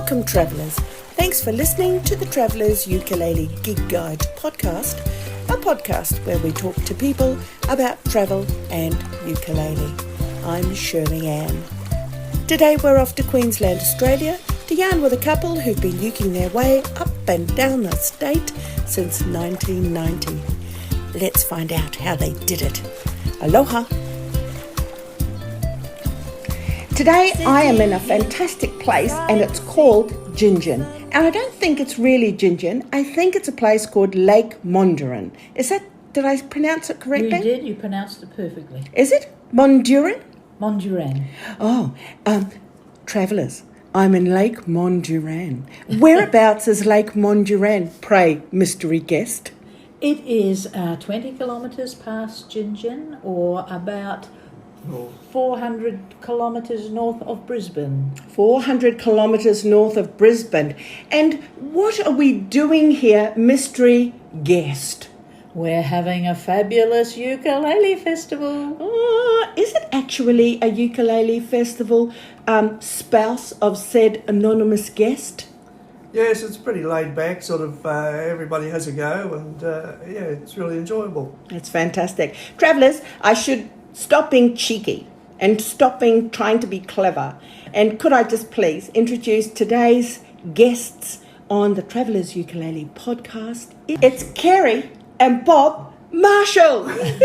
Welcome, travellers. Thanks for listening to the Travellers Ukulele Gig Guide podcast, a podcast where we talk to people about travel and ukulele. I'm Shirley Ann. Today we're off to Queensland, Australia, to yarn with a couple who've been uking their way up and down the state since 1990. Let's find out how they did it. Aloha! Today I am in a fantastic place and it's called Gingin. And I don't think it's really Gingin. I think it's a place called Lake Mondurine. Did I pronounce it correctly? You did. You pronounced it perfectly. Is it Mondurine? Mondurine. Oh, travellers, I'm in Lake Mondurine. Whereabouts is Lake Mondurine, pray, mystery guest? It is 20 kilometres past Gingin, or about 400 kilometres north of Brisbane. 400 kilometres north of Brisbane. And what are we doing here, mystery guest? We're having a fabulous ukulele festival. Is it actually a ukulele festival, spouse of said anonymous guest? Yes, it's pretty laid back, sort of everybody has a go, and it's really enjoyable. It's fantastic. Travellers, I should stop being cheeky and stopping trying to be clever. And could I just please introduce today's guests on the Travellers Ukulele podcast? It's Kerrie and Bob Marshall. Yay!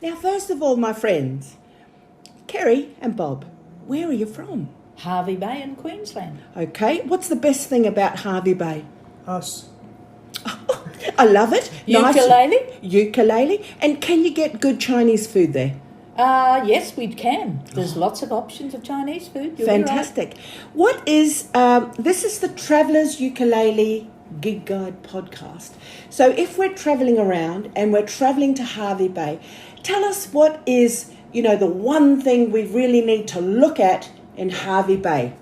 Now, first of all, my friends, Kerrie and Bob, where are you from? Hervey Bay in Queensland. Okay, what's the best thing about Hervey Bay? Us. I love it. Ukulele? Nice. Ukulele. And can you get good Chinese food there? Yes, we can. There's lots of options of Chinese food. You'll Fantastic. What is, this is the Travellers Ukulele Gig Guide podcast. So if we're travelling around and we're travelling to Hervey Bay, tell us what is, the one thing we really need to look at in Hervey Bay.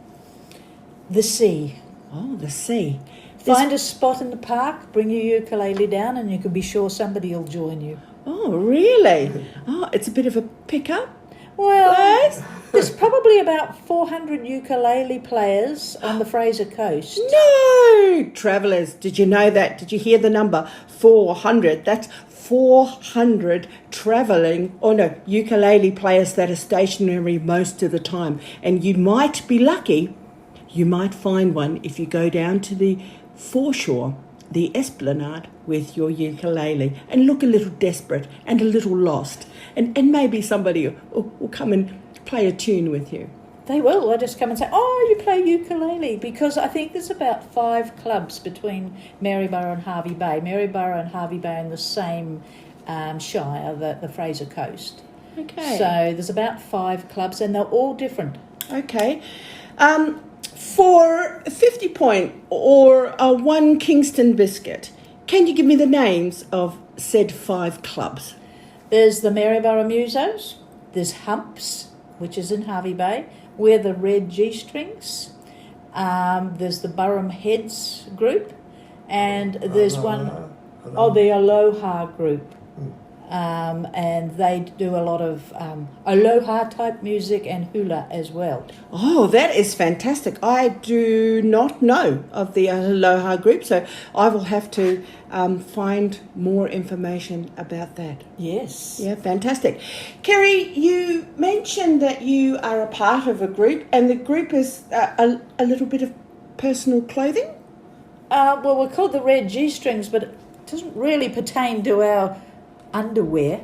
The sea. Oh, the sea. Find a spot in the park, bring your ukulele down, and you can be sure somebody will join you. Oh, really? Oh, it's a bit of a pickup. Well, Yes. there's probably about 400 ukulele players on the Fraser Coast. No! Travellers, did you know that? Did you hear the number? 400. That's 400 ukulele players that are stationary most of the time. And you might be lucky, you might find one if you go down to the foreshore, the esplanade, with your ukulele and look a little desperate and a little lost. And maybe somebody will come and play a tune with you. They will. They'll just come and say, oh, you play ukulele. Because I think there's about 5 clubs between Maryborough and Hervey Bay. Maryborough and Hervey Bay in the same shire, the Fraser Coast. Okay. So there's about 5 clubs and they're all different. Okay. For a 50 point or a 1 Kingston biscuit, can you give me the names of said 5 clubs? There's the Maryborough Musos. There's Humps, which is in Hervey Bay. We're the Red G-Strings. There's the Burrum Heads group. And there's the Aloha group. And they do a lot of Aloha type music and hula as well. Oh, that is fantastic. I do not know of the Aloha group, so I will have to find more information about that. Yes. Yeah, fantastic. Kerrie, you mentioned that you are a part of a group, and the group is a little bit of personal clothing? Well, we're called the Red G-Strings, but it doesn't really pertain to our underwear.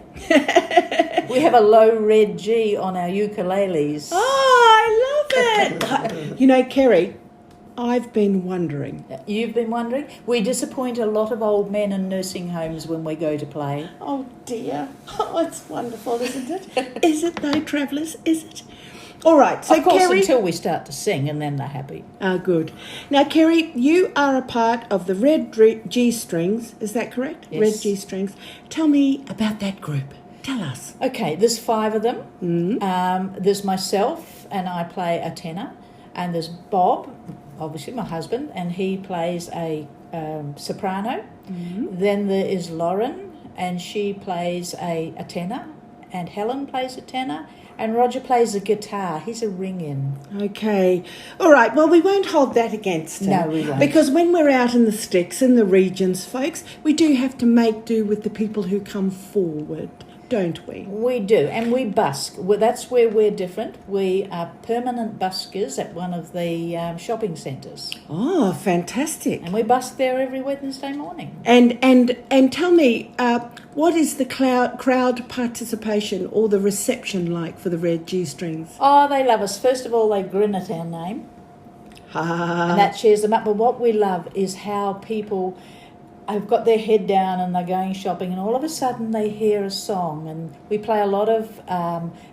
We have a low red G on our ukuleles. Oh, I love it. Kerrie, I've been wondering. You've been wondering? We disappoint a lot of old men in nursing homes when we go to play. Oh, dear. Oh, it's wonderful, isn't it? Is it though, travellers? Is it? All right, so of course, Kerrie, until we start to sing, and then they're happy. Good. Now, Kerrie, you are a part of the Red G-Strings, is that correct? Yes. Red G-Strings. Tell me about that group. Tell us. Okay, there's 5 of them. Mm-hmm. There's myself, and I play a tenor. And there's Bob, obviously my husband, and he plays a soprano. Mm-hmm. Then there is Lauren, and she plays a tenor. and Helen plays a tenor, and Roger plays a guitar. He's a ring-in. Okay. All right. Well, we won't hold that against him. No, we won't. Because when we're out in the sticks, in the regions, folks, we do have to make do with the people who come forward, don't we? We do, and we busk. That's where we're different. We are permanent buskers at one of the shopping centres. Oh, fantastic. And we busk there every Wednesday morning. And tell me, what is the crowd participation or the reception like for the Red G-Strings? Oh, they love us. First of all, they grin at our name. And that cheers them up. But what we love is how people have got their head down and they're going shopping, and all of a sudden they hear a song. And we play a lot of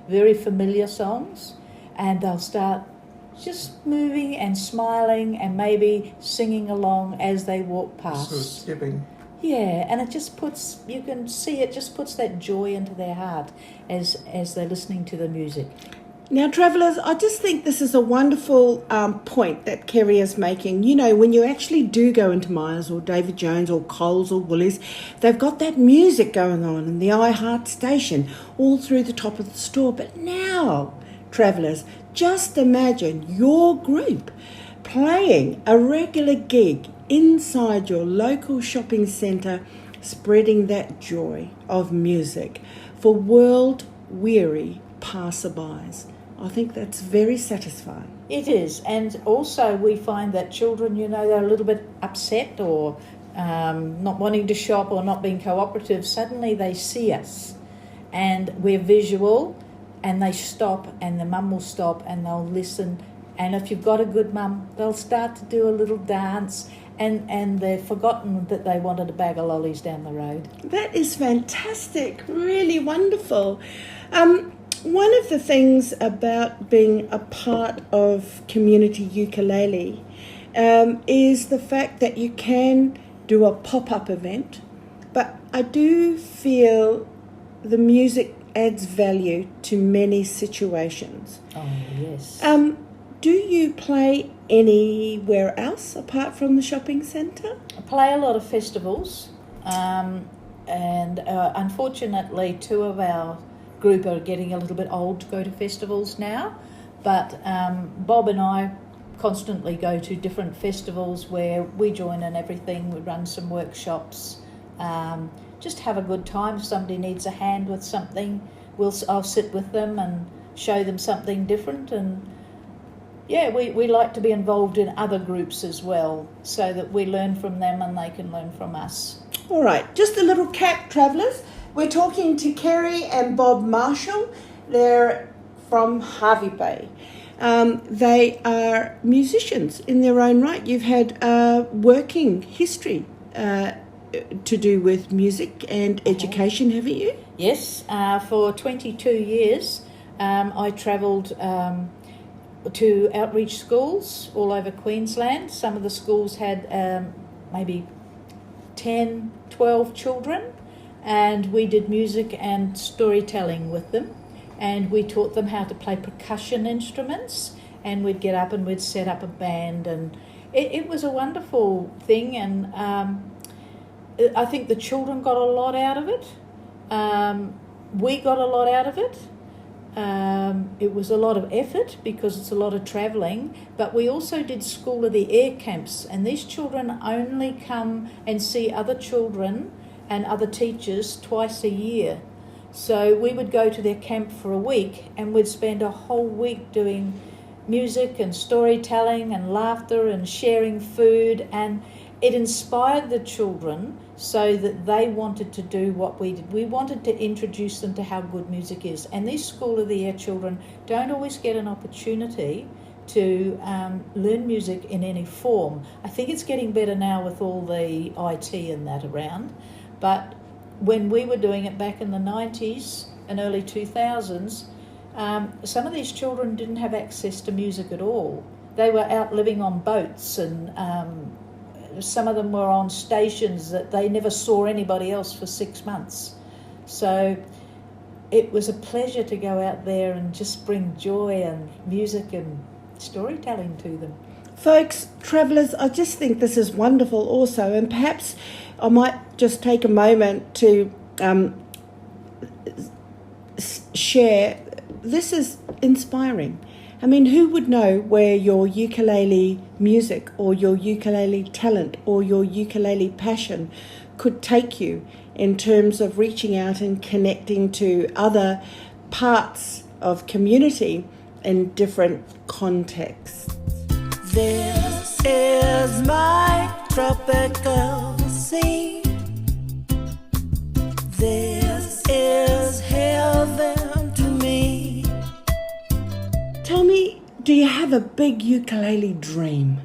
very familiar songs, and they'll start just moving and smiling and maybe singing along as they walk past. Sort of skipping. Yeah, and it just puts, you can see it just puts that joy into their heart as they're listening to the music. Now, travellers, I just think this is a wonderful point that Kerrie is making. You know, when you actually do go into Myers or David Jones or Coles or Woolies, they've got that music going on in the iHeart station all through the top of the store. But now, travellers, just imagine your group playing a regular gig inside your local shopping centre, spreading that joy of music for world-weary passerbys. I think that's very satisfying. It is, and also we find that children, you know, they're a little bit upset or not wanting to shop or not being cooperative. Suddenly they see us and we're visual, and they stop, and the mum will stop and they'll listen. And if you've got a good mum, they'll start to do a little dance, and they've forgotten that they wanted a bag of lollies down the road. That is fantastic, really wonderful. One of the things about being a part of community ukulele is the fact that you can do a pop-up event, but I do feel the music adds value to many situations. Oh, yes. Do you play anywhere else apart from the shopping centre? I play a lot of festivals, and unfortunately 2 of our group are getting a little bit old to go to festivals now, but Bob and I constantly go to different festivals where we join in everything. We run some workshops, just have a good time. If somebody needs a hand with something, I'll sit with them and show them something different. And yeah, we like to be involved in other groups as well, so that we learn from them and they can learn from us. All right, just a little cap, travellers. We're talking to Kerrie and Bob Marshall. They're from Hervey Bay. They are musicians in their own right. You've had working history to do with music and education, haven't you? Yes, for 22 years I travelled to outreach schools all over Queensland. Some of the schools had maybe 10, 12 children, and we did music and storytelling with them, and we taught them how to play percussion instruments, and we'd get up and we'd set up a band, and it was a wonderful thing. And I think the children got a lot out of it. We got a lot out of it. It was a lot of effort because it's a lot of travelling, but we also did School of the Air camps, and these children only come and see other children and other teachers twice a year. So we would go to their camp for a week, and we'd spend a whole week doing music and storytelling and laughter and sharing food, and it inspired the children so that they wanted to do what we did. We wanted to introduce them to how good music is. And these School of the Air children don't always get an opportunity to learn music in any form. I think it's getting better now with all the IT and that around. But when we were doing it back in the 90s and early 2000s, some of these children didn't have access to music at all. They were out living on boats, and some of them were on stations that they never saw anybody else for 6 months. So it was a pleasure to go out there and just bring joy and music and storytelling to them. Folks, travellers, I just think this is wonderful also, and perhaps I might just take a moment to share. This is inspiring. I mean, who would know where your ukulele music or your ukulele talent or your ukulele passion could take you in terms of reaching out and connecting to other parts of community in different contexts. This is my tropical sea. This is heaven to me. Tell me, do you have a big ukulele dream?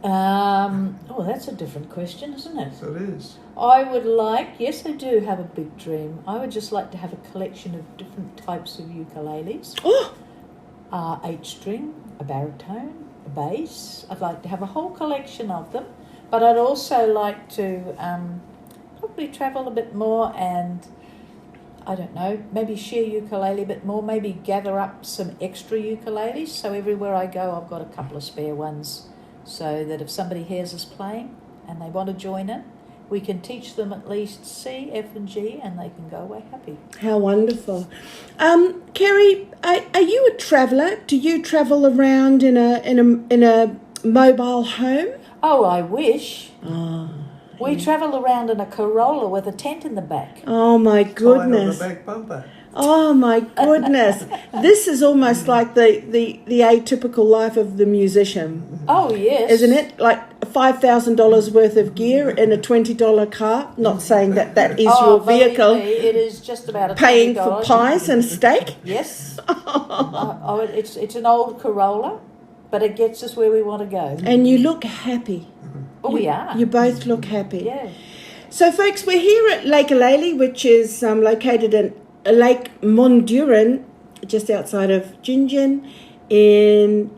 Oh, that's a different question, isn't it? So it is. Yes, I do have a big dream. I would just like to have a collection of different types of ukuleles. Oh, 8-string, a baritone, a bass. I'd like to have a whole collection of them, but I'd also like to probably travel a bit more and, I don't know, maybe share ukulele a bit more, maybe gather up some extra ukuleles, so everywhere I go I've got a couple of spare ones, so that if somebody hears us playing and they want to join in, we can teach them at least C, F and G, and they can go away happy. how wonderful. Kerrie, are you a traveller? Do you travel around in a mobile home? Oh, I wish. Oh, We travel around in a Corolla with a tent in the back. oh my Tied on goodness. the back bumper. Oh my goodness. This is almost like the atypical life of the musician, Oh, yes. isn't it? Like $5,000 worth of gear in a $20 car. Not saying that is your believe vehicle. me, it is just about a Paying for $20. pies and steak. Yes. It's an old Corolla, but it gets us where we want to go. And you look happy. Oh, we are. You both look happy. Yeah. So, folks, we're here at Lake Alele, which is located in Lake Monduran, just outside of Gingin in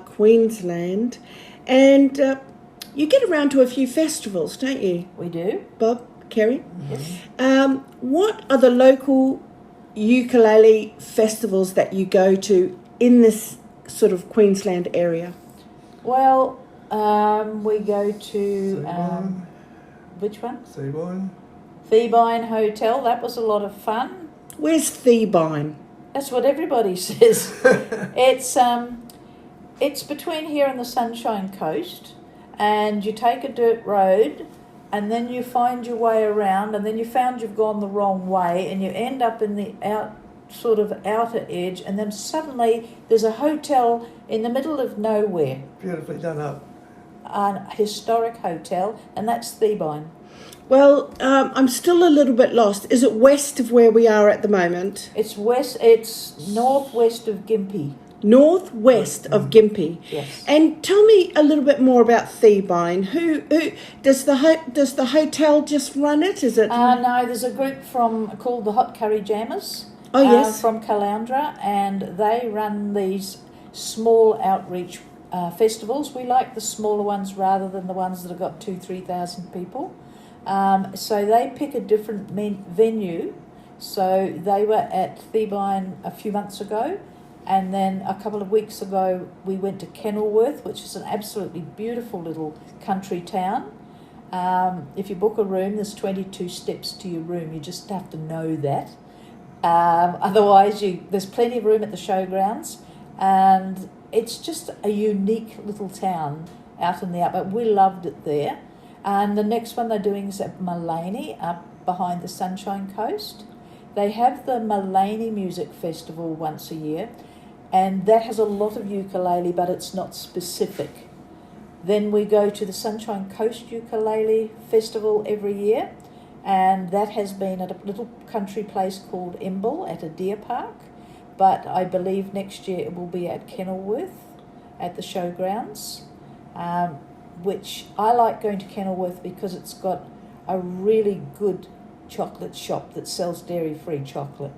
Queensland. And you get around to a few festivals, don't you, We do. Bob, Kerrie? Yes. What are the local ukulele festivals that you go to in this sort of Queensland area? Well, we go to... Seabourn. which one? Seabourn. Theebine Hotel. That was a lot of fun. Where's Theebine? That's what everybody says. It's between here and the Sunshine Coast, and you take a dirt road, and then you find your way around, and then you found you've gone the wrong way, and you end up in the outer edge, and then suddenly there's a hotel in the middle of nowhere, Beautifully done up. a historic hotel, and that's Theebine. Well, I'm still a little bit lost. Is it west of where we are at the moment? It's northwest of Gympie. Northwest of Gympie. Yes. And tell me a little bit more about Theebine. Who does the hotel just run it? Is it? No, there's a group called the Hot Curry Jammers. Oh, yes. From Caloundra, and they run these small outreach festivals. We like the smaller ones rather than the ones that have got 2,000-3,000 people. So they pick a different venue. So they were at Theebine a few months ago, and then a couple of weeks ago we went to Kenilworth, which is an absolutely beautiful little country town. If you book a room, there's 22 steps to your room. You just have to know that. Otherwise, there's plenty of room at the showgrounds, and it's just a unique little town out in the outback. We loved it there. And the next one they're doing is at Mullaney, up behind the Sunshine Coast. They have the Mullaney Music Festival once a year, and that has a lot of ukulele, but it's not specific. Then we go to the Sunshine Coast Ukulele Festival every year, and that has been at a little country place called Imble at a deer park, but I believe next year it will be at Kenilworth at the showgrounds, which I like going to Kenilworth because it's got a really good chocolate shop that sells dairy-free chocolate.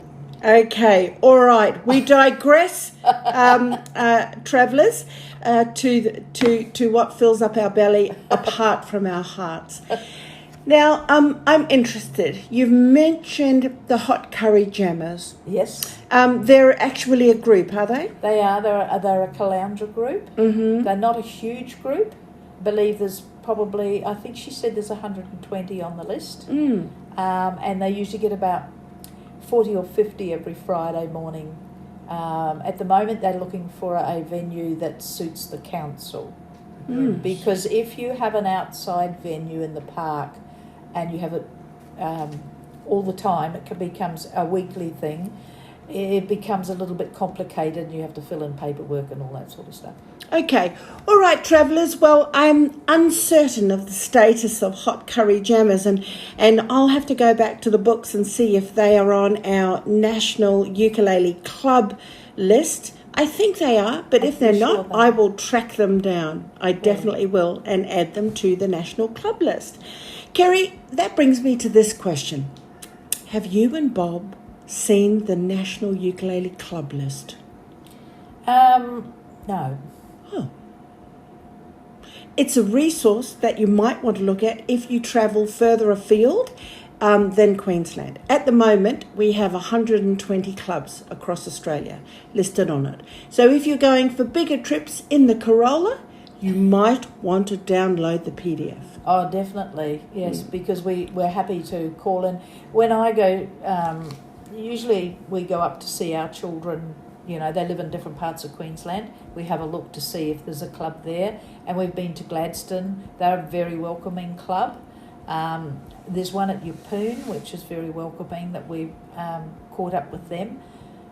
Okay, all right. We digress, travellers, to what fills up our belly apart from our hearts. Now, I'm interested. You've mentioned the Hot Curry Jammers. Yes. They're actually a group, are they? They are. They're a Caloundra group. Mm-hmm. They're not a huge group. I believe there's probably, I think she said there's 120 on the list. Mm. And they usually get about 40 or 50 every Friday morning. At the moment, they're looking for a venue that suits the council. Because if you have an outside venue in the park and you have it all the time, it becomes a weekly thing. It becomes a little bit complicated and you have to fill in paperwork and all that sort of stuff. Okay. All right, travellers. Well, I'm uncertain of the status of hot curry jammers and I'll have to go back to the books and see if they are on our National Ukulele Club list. I think they are, but if they're not, I will track them down. I definitely will and add them to the National Club list. Kerrie, that brings me to this question. Have you and Bob seen the National Ukulele Club list? No. Oh. It's a resource that you might want to look at if you travel further afield than Queensland. At the moment, we have 120 clubs across Australia listed on it. So if you're going for bigger trips in the Corolla, you might want to download the PDF. Oh, definitely, yes, because we're happy to call in. When I go, usually we go up to see our children. You know, they live in different parts of Queensland. We have a look to see if there's a club there. And we've been to Gladstone. They're a very welcoming club. There's one at Yeppoon, which is very welcoming, that we've caught up with them.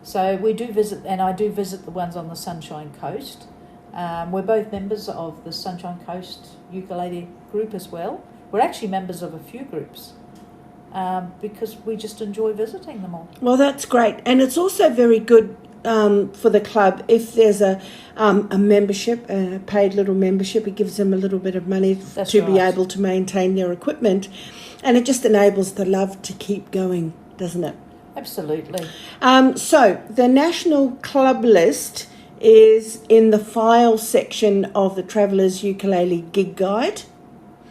So we do visit, and I do visit the ones on the Sunshine Coast. We're both members of the Sunshine Coast ukulele group as well. We're actually members of a few groups because we just enjoy visiting them all. Well, that's great. And it's also very good for the club if there's a membership, a paid little membership. It gives them a little bit of money to be able to maintain their equipment. And it just enables the love to keep going, doesn't it? Absolutely. So the National Club list is in the file section of the Traveller's Ukulele Gig Guide.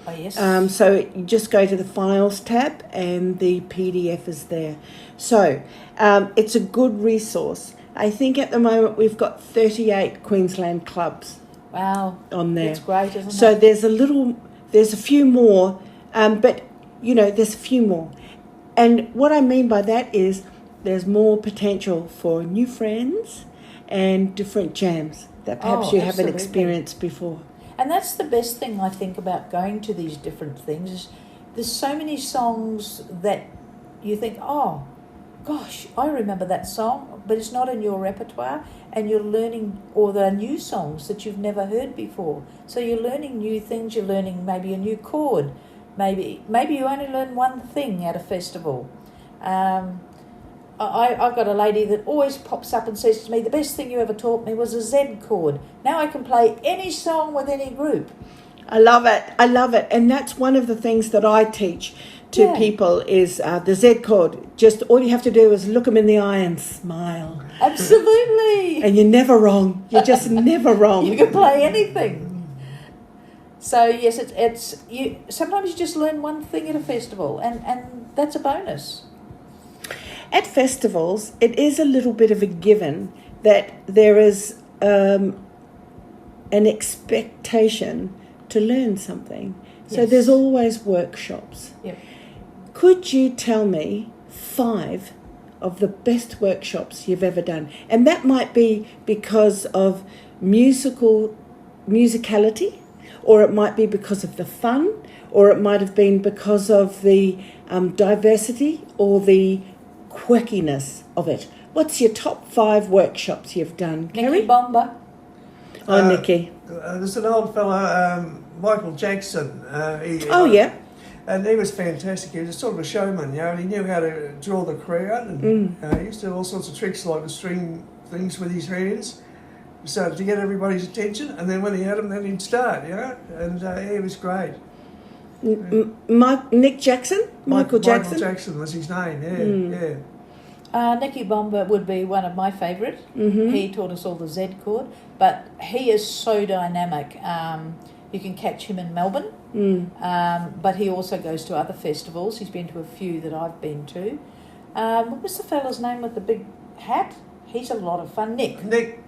Oh, yes. So you just go to the Files tab and the PDF is there. So it's a good resource. I think at the moment we've got 38 Queensland clubs. Wow. On there. That's great, isn't it? So there's a few more, but, you know, there's a few more. And what I mean by that is there's more potential for new friends and different jams that perhaps you haven't experienced before. And that's the best thing I think about going to these different things is there's so many songs that you think, oh, gosh, I remember that song, but it's not in your repertoire, and you're learning, or there are new songs that you've never heard before. So you're learning new things, you're learning maybe a new chord, maybe you only learn one thing at a festival. I've got a lady that always pops up and says to me, the best thing you ever taught me was a Z chord. Now I can play any song with any group. I love it. And that's one of the things that I teach to people is the Z chord. Just all you have to do is look them in the eye and smile. Absolutely. And you're never wrong. You're just never wrong. You can play anything. So yes, it's you. Sometimes you just learn one thing at a festival, and that's a bonus. At festivals, it is a little bit of a given that there is an expectation to learn something. Yes. So there's always workshops. Yep. Could you tell me 5 of the best workshops you've ever done? And that might be because of musicality, or it might be because of the fun, or it might have been because of the diversity or the quirkiness of it. What's your top 5 workshops you've done, Kerrie? Nicky Bomber. Oh, Nicky. There's an old fellow, Michael Jackson. Yeah. And he was fantastic. He was sort of a showman, you know, and he knew how to draw the crowd. And he used to do all sorts of tricks like to string things with his hands so to get everybody's attention. And then when he had them, then he'd start, you know. And he was great. Michael Jackson? Michael Jackson was his name, yeah. Nicky Bomber would be one of my favourite. Mm-hmm. He taught us all the Z chord, but he is so dynamic. You can catch him in Melbourne, but he also goes to other festivals. He's been to a few that I've been to. What was the fella's name with the big hat? He's a lot of fun. Nick Walkman?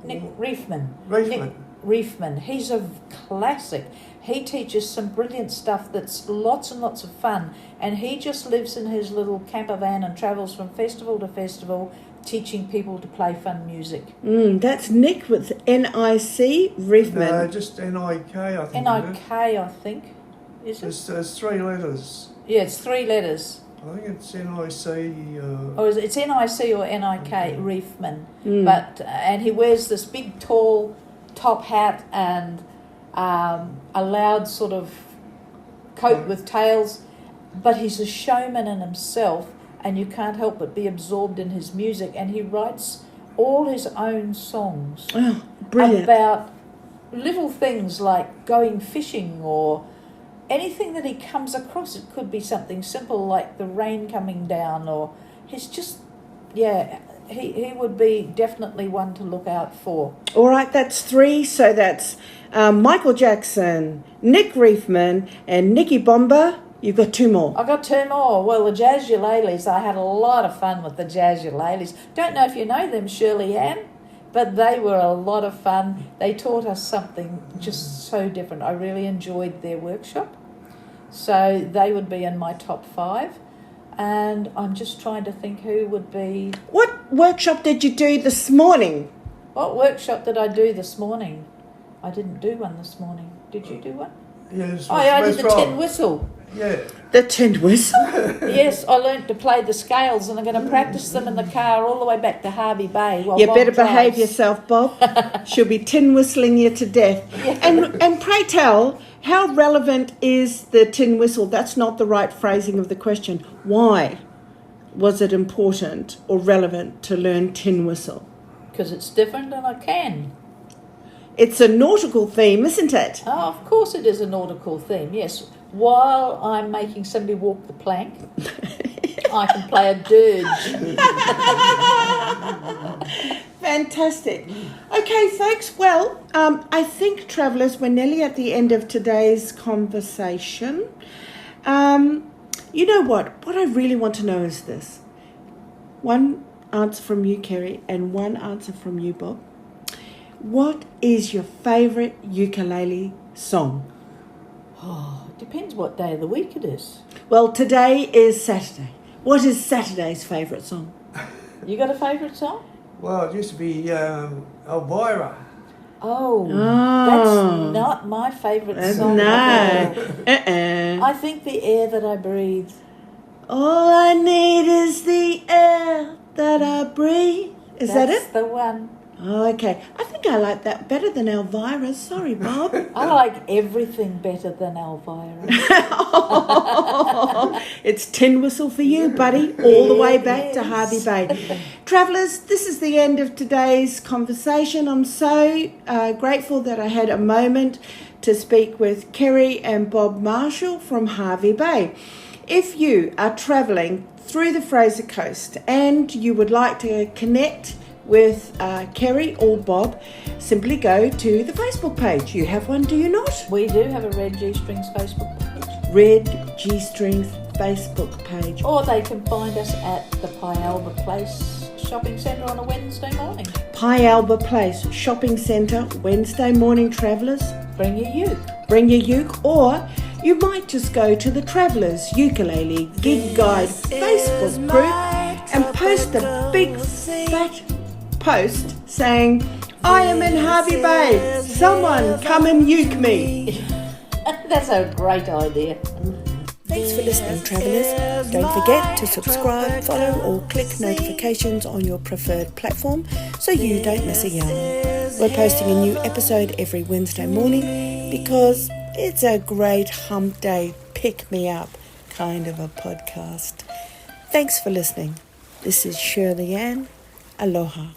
Nick Reefman. Reefman. Reefman. He's a classic. he teaches some brilliant stuff that's lots and lots of fun. And he just lives in his little camper van and travels from festival to festival, teaching people to play fun music. That's Nick with N-I-C, Reefman. No, just N-I-K, I think. N-I-K, I think. Is it? There's 3 letters. Yeah, it's 3 letters. I think it's N-I-C. Or is it, it's N-I-C or N-I-K, Reefman. But and he wears this big, tall top hat and a loud sort of coat with tails. But he's a showman in himself, and you can't help but be absorbed in his music. And he writes all his own songs Brilliant. about little things like going fishing or anything that he comes across. It could be something simple like the rain coming down, or he's just, he would be definitely one to look out for. All right, that's 3. So that's Michael Jackson, Nick Reefman, and Nicky Bomber. You've got 2 more. I've got 2 more. Well, the Jazz Ukuleleles, I had a lot of fun with the Jazz Ukuleleles. Don't know if you know them, Shirley Ann, but they were a lot of fun. They taught us something just so different. I really enjoyed their workshop. So they would be in my top 5. And I'm just trying to think who would be... What workshop did you do this morning? What workshop did I do this morning? I didn't do one this morning. Did you do one? Yes. I did the tin whistle. Yeah. The tin whistle? Yes, I learnt to play the scales, and I'm going to practice them in the car all the way back to Harvey Bay. While You Bob better drives. behave yourself, Bob. She'll be tin whistling you to death. And pray tell, how relevant is the tin whistle? That's not the right phrasing of the question. Why was it important or relevant to learn tin whistle? Because it's different and I can. It's a nautical theme, isn't it? Oh, of course it is a nautical theme, yes. While I'm making somebody walk the plank, I can play a dirge. Fantastic. Okay, folks. Well, I think, travellers, we're nearly at the end of today's conversation. You know what? What I really want to know is this. One answer from you, Kerrie, and one answer from you, Bob. What is your favourite ukulele song? Oh, depends what day of the week it is. Well, today is Saturday. What is Saturday's favourite song? You got a favourite song? Well, it used to be Elvira. Oh, that's not my favourite song. No. I think The Air That I Breathe. All I need is the air that I breathe. Is that it? That's the one. Oh, okay. I think I like that better than Elvira's. Sorry, Bob. I like everything better than Elvira. It's tin whistle for you, buddy, all the way back to Harvey Bay. Travellers, this is the end of today's conversation. I'm so grateful that I had a moment to speak with Kerrie and Bob Marshall from Harvey Bay. If you are travelling through the Fraser Coast and you would like to connect with Kerrie or Bob, simply go to the Facebook page. You have one, do you not? We do have a Red G Strings Facebook page. Red G Strings Facebook page. Or they can find us at the Pyalba Place Shopping Centre on a Wednesday morning. Pyalba Place Shopping Centre, Wednesday morning, travellers. Bring your uke. Bring your uke, or you might just go to the Travellers Ukulele Gig Guide Facebook group and post a big fat post saying, I am in Harvey Bay, someone come and uke me. That's a great idea. Thanks for listening, travellers. Don't forget to subscribe, follow or click notifications on your preferred platform so you don't miss a yarn. We're posting a new episode every Wednesday morning because it's a great hump day, pick me up kind of a podcast. Thanks for listening. This is Shirley Ann. Aloha.